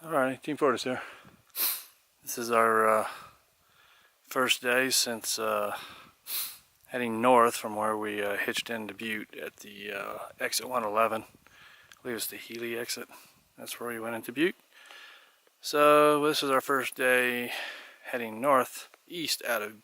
Alright, Team Fortis here. This is our first day since heading north from where we hitched into Butte at the exit 111. I believe it's the Healy exit. That's where we went into Butte. So this is our first day heading northeast out of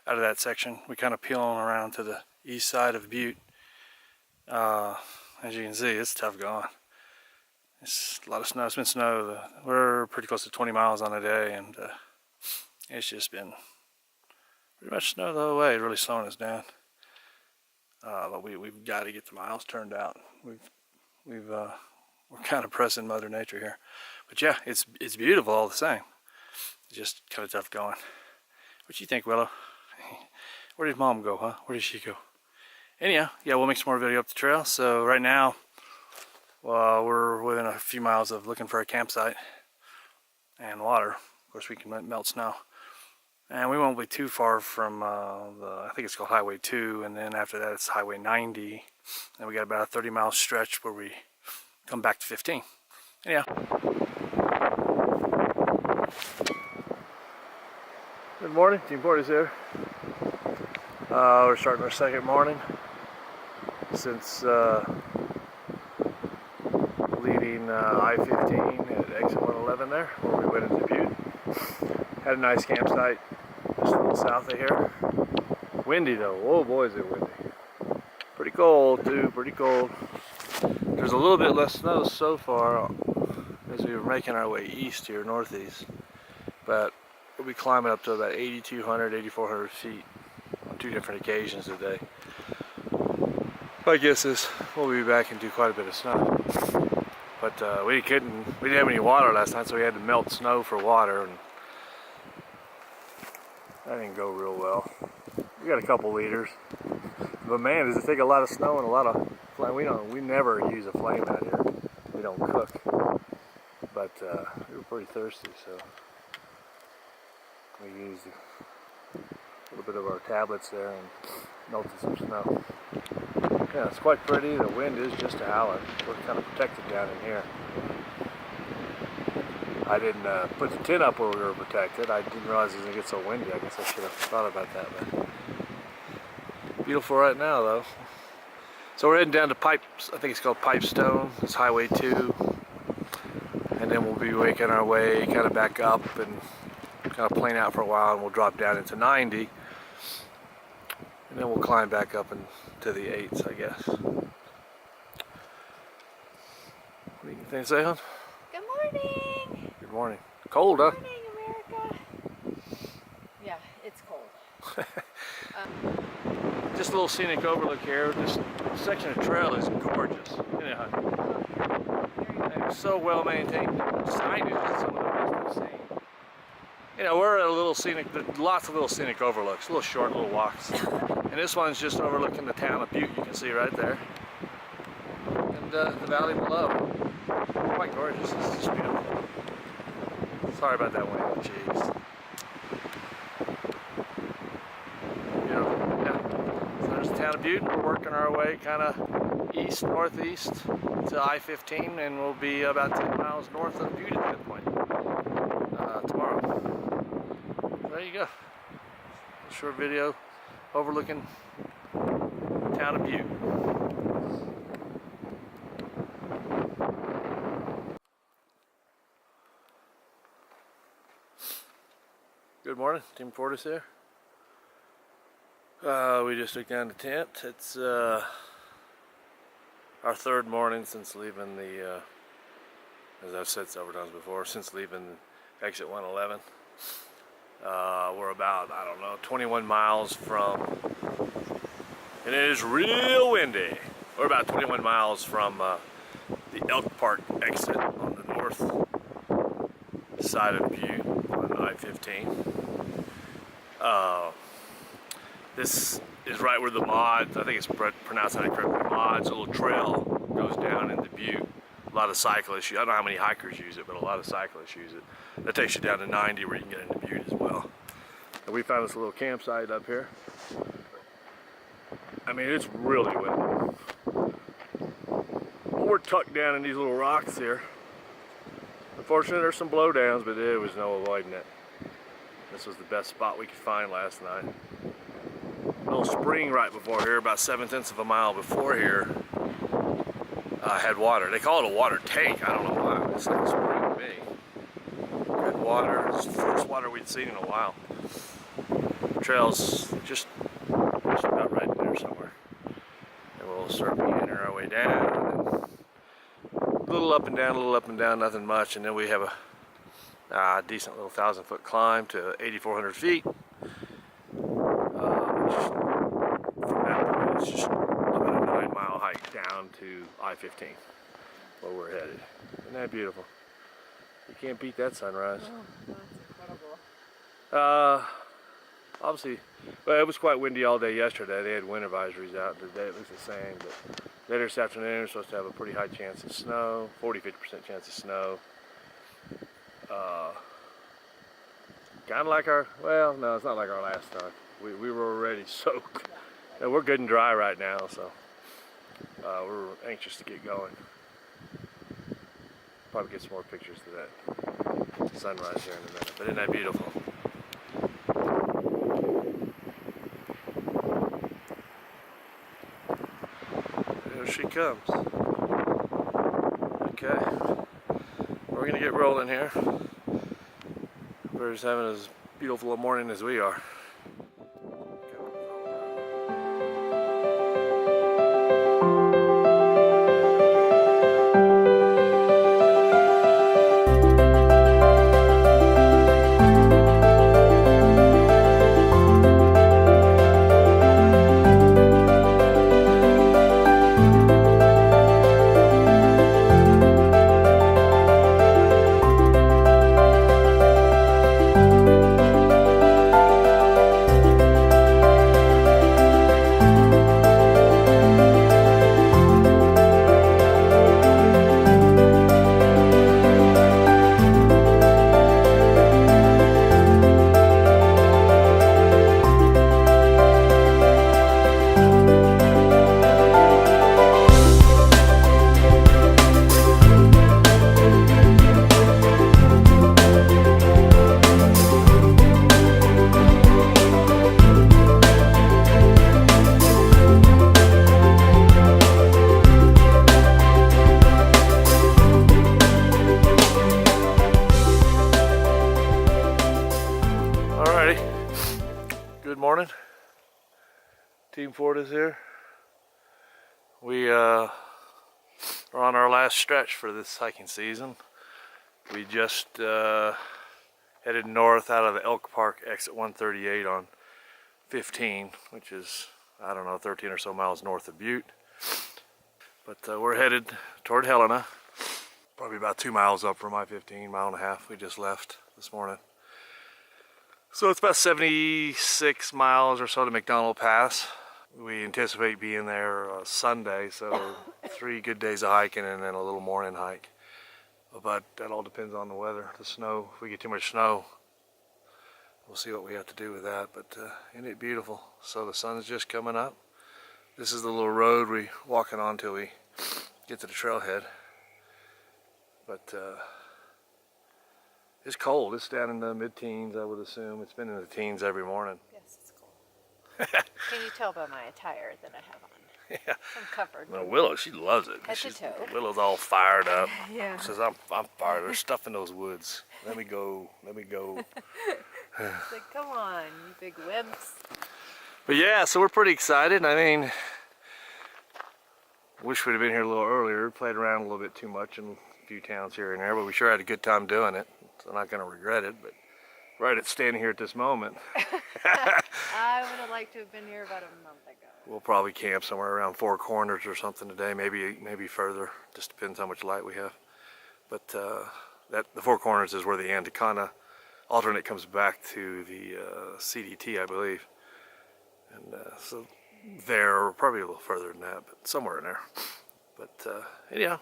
that section. We kind of peeling around to the east side of Butte. As you can see, it's tough going. It's a lot of snow. It's been snow. We're pretty close to 20 miles on a day, and it's just been pretty much snow the whole way. Really slowing us down. But we've got to get the miles turned out. We're kind of pressing Mother Nature here. But yeah, it's beautiful all the same. It's just kind of tough going. What you think, Willow? Where did Mom go, huh? Where did she go? Anyhow, yeah, we'll make some more video up the trail. So right now, we're within a few miles of looking for a campsite and water. Of course, we can melt snow. And we won't be too far from I think it's called Highway 2, and then after that it's Highway 90. And we got about a 30-mile stretch where we come back to 15. Anyhow. Good morning, Team Fortis here. We're starting our second morning since leaving I-15 at exit 111 there, where we went into Butte. Had a nice campsite just a little south of here. Windy though, oh boy is it windy. Pretty cold too, pretty cold. There's a little bit less snow so far as we were making our way east here, northeast. But we'll be climbing up to about 8,200, 8,400 feet on two different occasions a day. My guess is we'll be back and do quite a bit of snow. But we didn't have any water last night, so we had to melt snow for water, and that didn't go real well. We got a couple liters, but man, does it take a lot of snow and a lot of flame. We never use a flame out here. We don't cook, but we were pretty thirsty, so we used a little bit of our tablets there and melted some snow. Yeah, it's quite pretty. The wind is just a howler. We're kind of protected down in here. I didn't put the tent up where we were protected. I didn't realize it was going to get so windy. I guess I should have thought about that. But beautiful right now, though. So we're heading down to Pipes. I think it's called Pipestone. It's Highway 2. And then we'll be making our way kind of back up and kind of plane out for a while, and we'll drop down into 90. And then we'll climb back up to the 8s, I guess. What do you think, say, hon? Good morning! Good morning. Cold, huh? Good morning, America! Yeah, it's cold. Just a little scenic overlook here. This section of trail is gorgeous. Isn't it, hon? It's so well maintained. The signage is some of the best I've seen. You know, we're at a little scenic, lots of little scenic overlooks, little short little walks. And this one's just overlooking the town of Butte, you can see right there. And the valley below. Quite gorgeous, it's just beautiful. Sorry about that wind, jeez. Beautiful, yeah. So there's the town of Butte. We're working our way kind of east, northeast to I-15, and we'll be about 10 miles north of Butte at that point tomorrow. There you go. A short video overlooking the town of Butte. Good morning, Team Fortis here. We just took down the tent. It's our third morning since leaving the, as I've said several times before, since leaving exit 111. We're about, I don't know, 21 miles from, and it is real windy. We're about 21 miles from the Elk Park exit on the north side of Butte on I-15. This is right where the Mods, I think it's pronounced that correctly, Mods little trail goes down into Butte. A lot of cyclists, I don't know how many hikers use it, but a lot of cyclists use it. That takes you down to 90 where you can get into Butte as well. And we found this little campsite up here. I mean, it's really windy. We're tucked down in these little rocks here. Unfortunately, there's some blowdowns, but there was no avoiding it. This was the best spot we could find last night. A little spring right before here, about 7/10 of a mile before here, had water. They call it a water tank. I don't know why. It's like a spring to me. Good water. It's the first water we'd seen in a while. The trail's just about right there somewhere. And we'll start meandering our way down. A little up and down, nothing much. And then we have a decent little 1,000-foot climb to 8,400 feet. From that point, it's just about a 9-mile hike down to I-15, where we're headed. Isn't that beautiful? You can't beat that sunrise. Oh, that's incredible. Obviously, well, it was quite windy all day yesterday. They had wind advisories out. Today it looks the same, but later this afternoon we're supposed to have a pretty high chance of snow, 40-50% chance of snow. Kind of like our, well, no, it's not like our last time. We were already soaked. And we're good and dry right now, so we're anxious to get going. Probably get some more pictures to that sunrise here in a minute. But isn't that beautiful? There she comes. Okay, we're gonna get rolling here. We're just having as beautiful a morning as we are. Good morning. Team Ford is here. We are on our last stretch for this hiking season. We just headed north out of the Elk Park exit 138 on 15, which is, I don't know, 13 or so miles north of Butte. But we're headed toward Helena, probably about 2 miles up from I-15, mile and a half we just left this morning. So it's about 76 miles or so to McDonald Pass. We anticipate being there Sunday, so 3 good days of hiking and then a little morning hike. But that all depends on the weather, the snow. If we get too much snow, we'll see what we have to do with that. But isn't it beautiful? So the sun is just coming up. This is the little road we're walking on till we get to the trailhead. But it's cold. It's down in the mid-teens, I would assume. It's been in the teens every morning. Yes, it's cold. Can you tell by my attire that I have on? Yeah. I'm covered. No, Willow, she loves it. Head to toe. Willow's all fired up. Yeah. Says, I'm fired. There's stuff in those woods. Let me go. Let me go. It's like, come on, you big wimps. But yeah, so we're pretty excited. I mean, wish we'd have been here a little earlier. Played around a little bit too much in a few towns here and there, but we sure had a good time doing it. So I'm not going to regret it, but right at standing here at this moment. I would have liked to have been here about a month ago. We'll probably camp somewhere around Four Corners or something today, maybe further. Just depends how much light we have. But the Four Corners is where the Anaconda alternate comes back to the CDT, I believe. And so there, or probably a little further than that, but somewhere in there. But anyhow,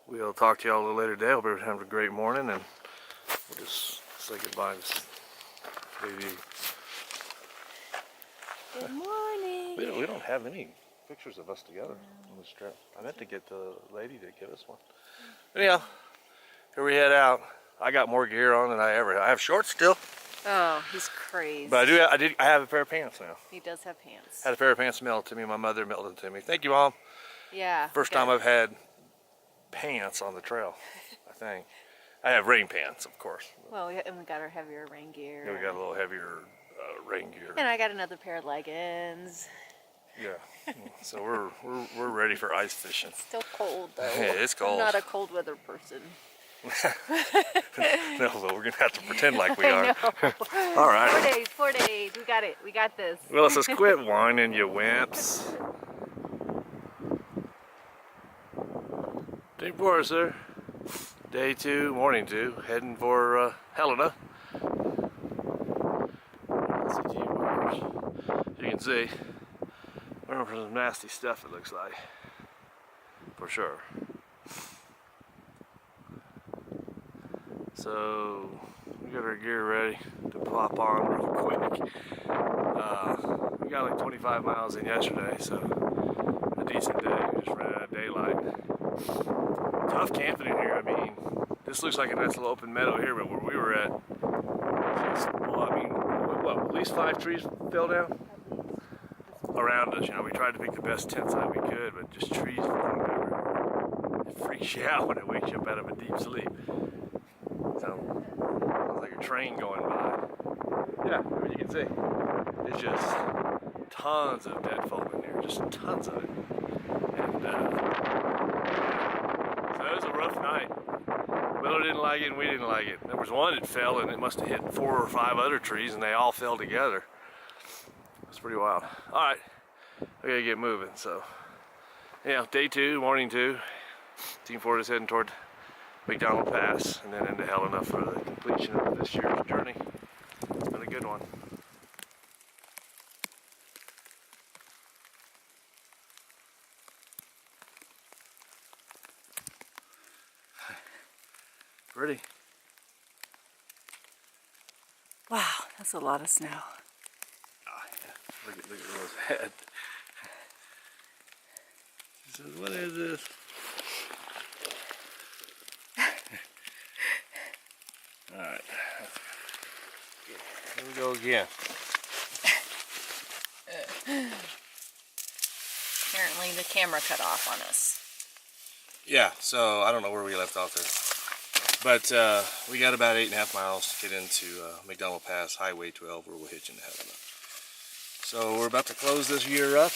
we'll talk to y'all a little later today. Hope everyone's having a great morning, and we'll just say goodbye to this baby. Good morning. We don't have any pictures of us together on this trip. I meant to get the lady to give us one. Anyhow, here we head out. I got more gear on than I ever have. I have shorts still. Oh, he's crazy. But I have a pair of pants now. He does have pants. Had a pair of pants mailed to me. My mother mailed them to me. Thank you, Mom. Yeah. First time I've had pants on the trail, I think. I have rain pants, of course. Well, and we got our heavier rain gear. Yeah, we got a little heavier rain gear. And I got another pair of leggings. Yeah. So we're ready for ice fishing. It's still cold though. Yeah, it's cold. I'm not a cold weather person. No, but we're gonna have to pretend like we are. All right. 4 days. We got it. We got this. Well, it says quit whining, you wimps. Day 4, sir. Day 2, morning 2, heading for Helena. CG markers. You can see, we're in for some nasty stuff. It looks like, for sure. So we got our gear ready to pop on real quick. We got like 25 miles in yesterday, so a decent day. We just ran out of daylight. Tough camping in here. I mean, this looks like a nice little open meadow here, but where we were at, well, I mean, what, at least 5 trees fell down around us. You know, we tried to pick the best tent site we could, but just trees falling everywhere. It freaks you out when it wakes you up out of a deep sleep. So, sounds like a train going by. Yeah, as you can see, it's just tons of deadfall in here, just tons of it. And so it was a rough night. Willow didn't like it and we didn't like it. There was one that fell and it must have hit 4 or 5 other trees and they all fell together. It's pretty wild. All right, I gotta get moving. So, yeah, day 2, morning 2. Team 4 is heading toward McDonald Pass and then into Helena for the completion of this year's journey. It's been a good one. Pretty. Wow, that's a lot of snow. Oh, yeah. Look at Willow's head. She says, "What is this?" Alright. Here we go again. Apparently the camera cut off on us. Yeah, so I don't know where we left off there. But we got about 8.5 miles to get into McDonald Pass, Highway 12, where we'll hitch into Helena. So we're about to close this year up.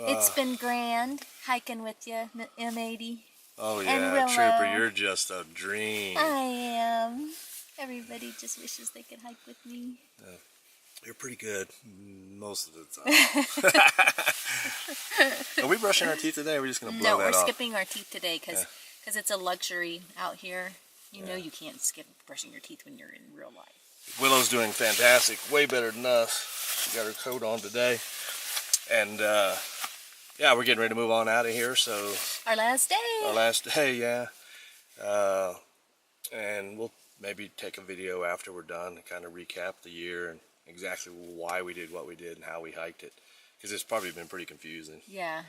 It's been grand hiking with you, M80. Oh And yeah, Willow. Trooper, you're just a dream. I am. Everybody just wishes they could hike with me. You're pretty good most of the time. Are we brushing our teeth today? Or are we just going to blow No, that we're off? skipping our teeth today because it's a luxury out here. You know you can't skip brushing your teeth when you're in real life. Willow's doing fantastic, way better than us. She got her coat on today. And yeah, we're getting ready to move on out of here. So Our last day. our last day, yeah. And we'll maybe take a video after we're done and kind of recap the year and exactly why we did what we did and how we hiked it. Because it's probably been pretty confusing. Yeah,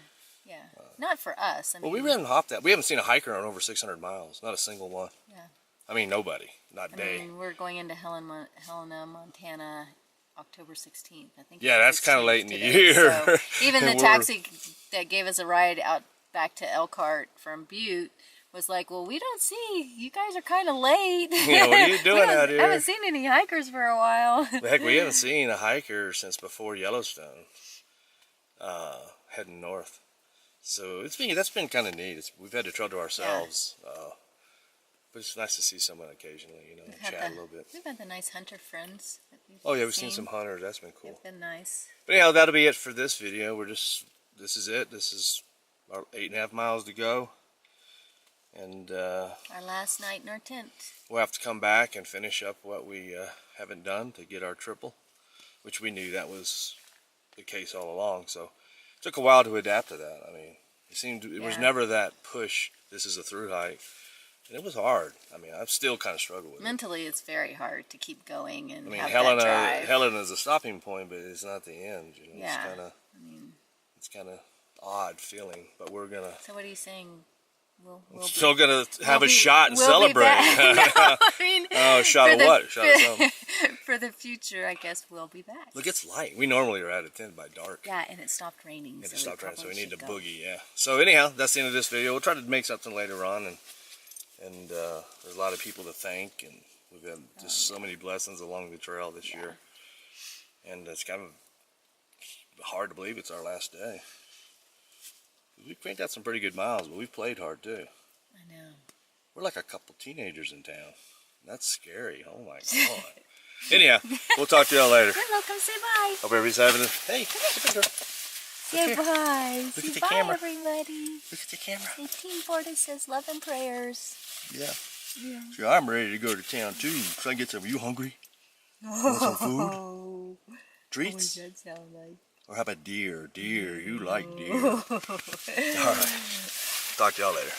yeah. Not for us. I mean, Well, we haven't hopped that. We haven't seen a hiker on over 600 miles. Not a single one. Yeah. I mean, nobody. Not I day. mean, we're going into Helena, Montana, October 16th. I think. Yeah, it's that's kinda 16th late in the today. year. So even the And taxi that gave us a ride out back to Elkhart from Butte was like, "Well, we don't see you guys are kind of late. Yeah, what are you doing out I here? haven't seen any hikers for a while." Heck, we haven't seen a hiker since before Yellowstone, heading north. So that's been kind of neat. We've had to trail to ourselves, but it's nice to see someone occasionally, you know, and chat a little bit. We've had the nice hunter friends. That Oh yeah, we've seen some hunters. That's been cool. They've been nice. But anyhow, that'll be it for this video. This is it. This is our 8.5 miles to go, and Our last night in our tent. we'll have to come back and finish up what we haven't done to get our triple, which we knew that was the case all along. So it took a while to adapt to that. I mean, it was never that push. This is a through hike, and it was hard. I mean, I've still kind of struggled with it. Mentally, it's very hard to keep going and I mean, have that drive. Helena is a stopping point, but it's not the end. You know, Yeah. it's kind of odd feeling. But we're gonna. So what are you saying? We'll Still gonna have we'll a be- shot and we'll be celebrate. back. No, I mean, Oh, a shot for of the- what? Shot of something. For the future, I guess we'll be back. Look, it's light. We normally are out at 10 by dark. Yeah, and it stopped raining. And so it stopped raining, so we probably need to should go. boogie, yeah. So anyhow, that's the end of this video. We'll try to make something later on, and there's a lot of people to thank, and we've had just so many blessings along the trail this year. And it's kind of hard to believe it's our last day. We've cranked out some pretty good miles, but we've played hard too. I know. We're like a couple teenagers in town. That's scary. Oh my God. Anyhow, we'll talk to y'all later. You're welcome. Say bye. Hope everybody's having a... Hey, come here, girl. Say here. bye. Look Say at the bye, camera. everybody. Look at the camera. Say Team Fortis says love and prayers. Yeah. Yeah. So I'm ready to go to town too. So I get some. Are you hungry? Want some food? Oh, Treats? what does that sound like? Or how about deer? Deer. You like deer. All right. Talk to y'all later.